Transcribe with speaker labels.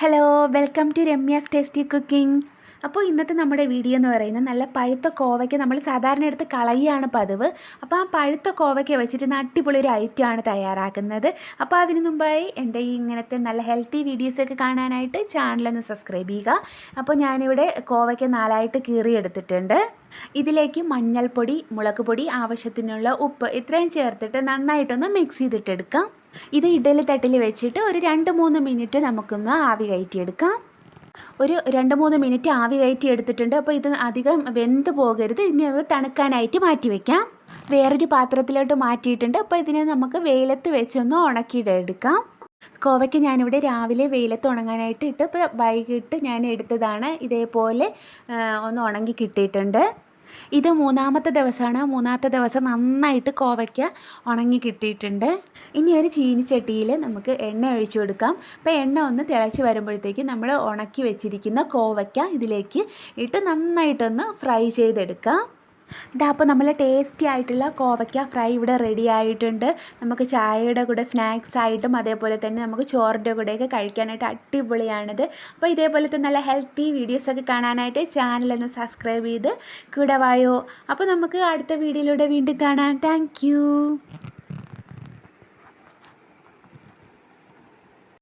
Speaker 1: Hello, welcome to Ramya's tasty cooking. അപ്പോൾ ഇന്നത്തെ നമ്മുടെ വീഡിയോ എന്ന് പറയുന്നത് നല്ല പഴുത്ത കോവയ്ക്ക നമ്മൾ സാധാരണ എടുത്ത് കളയുകയാണ് പതിവ്. അപ്പോൾ ആ പഴുത്ത കോവയ്ക്ക വെച്ചിട്ട് അടിപൊളി ഒരു ഐറ്റമാണ് തയ്യാറാക്കുന്നത്. അപ്പോൾ അതിന് മുമ്പായി എൻ്റെ ഈ ഇങ്ങനത്തെ നല്ല ഹെൽത്തി വീഡിയോസൊക്കെ കാണാനായിട്ട് ചാനലൊന്ന് സബ്സ്ക്രൈബ് ചെയ്യുക. അപ്പോൾ ഞാനിവിടെ കോവയ്ക്ക 4ആയിട്ട് കീറിയെടുത്തിട്ടുണ്ട്. ഇതിലേക്ക് മഞ്ഞൾപ്പൊടി, മുളക് പൊടി, ആവശ്യത്തിനുള്ള ഉപ്പ് ഇത്രയും ചേർത്തിട്ട് നന്നായിട്ടൊന്ന് മിക്സ് ചെയ്തിട്ടെടുക്കാം. ഇത് ഇഡലി തട്ടിൽ വെച്ചിട്ട് ഒരു 2-3 മിനിറ്റ് നമുക്കൊന്ന് ആവി കയറ്റിയെടുക്കാം. ഒരു 2-3 മിനിറ്റ് ആവി കയറ്റി എടുത്തിട്ടുണ്ട്. അപ്പോൾ ഇത് അധികം വെന്ത് പോകരുത്. ഇനി അത് തണുക്കാനായിട്ട് മാറ്റി വയ്ക്കാം. വേറൊരു പാത്രത്തിലോട്ട് മാറ്റിയിട്ടുണ്ട്. അപ്പോൾ ഇതിനെ നമുക്ക് വെയിലത്ത് വെച്ചൊന്ന് ഉണക്കിയിട്ടെടുക്കാം. കോവയ്ക്ക് ഞാനിവിടെ രാവിലെ വെയിലത്ത് ഉണങ്ങാനായിട്ട് ഇട്ട് ഇപ്പോൾ വൈകിട്ട് ഞാൻ എടുത്തതാണ്. ഇതേപോലെ ഒന്ന് ഉണങ്ങി കിട്ടിയിട്ടുണ്ട്. ഇത് 3-ാമത്തെ ദിവസമാണ്. 3-ാമത്തെ ദിവസം നന്നായിട്ട് കോവയ്ക്ക ഉണങ്ങി കിട്ടിയിട്ടുണ്ട്. ഇനി ഒരു ചീനിച്ചട്ടിയിൽ നമുക്ക് എണ്ണ ഒഴിച്ചു കൊടുക്കാം. അപ്പോൾ എണ്ണ ഒന്ന് തിളച്ച് വരുമ്പോഴത്തേക്ക് നമ്മൾ ഉണക്കി വെച്ചിരിക്കുന്ന കോവയ്ക്ക ഇതിലേക്ക് ഇട്ട് നന്നായിട്ടൊന്ന് ഫ്രൈ ചെയ്തെടുക്കാം. അപ്പോൾ നമ്മൾ ടേസ്റ്റി ആയിട്ടുള്ള കോവയ്ക്ക ഫ്രൈ ഇവിടെ റെഡി ആയിട്ടുണ്ട്. നമുക്ക് ചായയുടെ കൂടെ സ്നാക്സ് ആയിട്ടും അതേപോലെ തന്നെ നമുക്ക് ചോറിൻ്റെ കൂടെയൊക്കെ കഴിക്കാനായിട്ട് അടിപൊളിയാണിത്. അപ്പോൾ ഇതേപോലത്തെ നല്ല ഹെൽത്തി വീഡിയോസൊക്കെ കാണാനായിട്ട് ചാനലൊന്ന് സബ്സ്ക്രൈബ് ചെയ്ത് കൂടെ വായോ. അപ്പോൾ നമുക്ക് അടുത്ത വീഡിയോയിലൂടെ വീണ്ടും കാണാം. താങ്ക്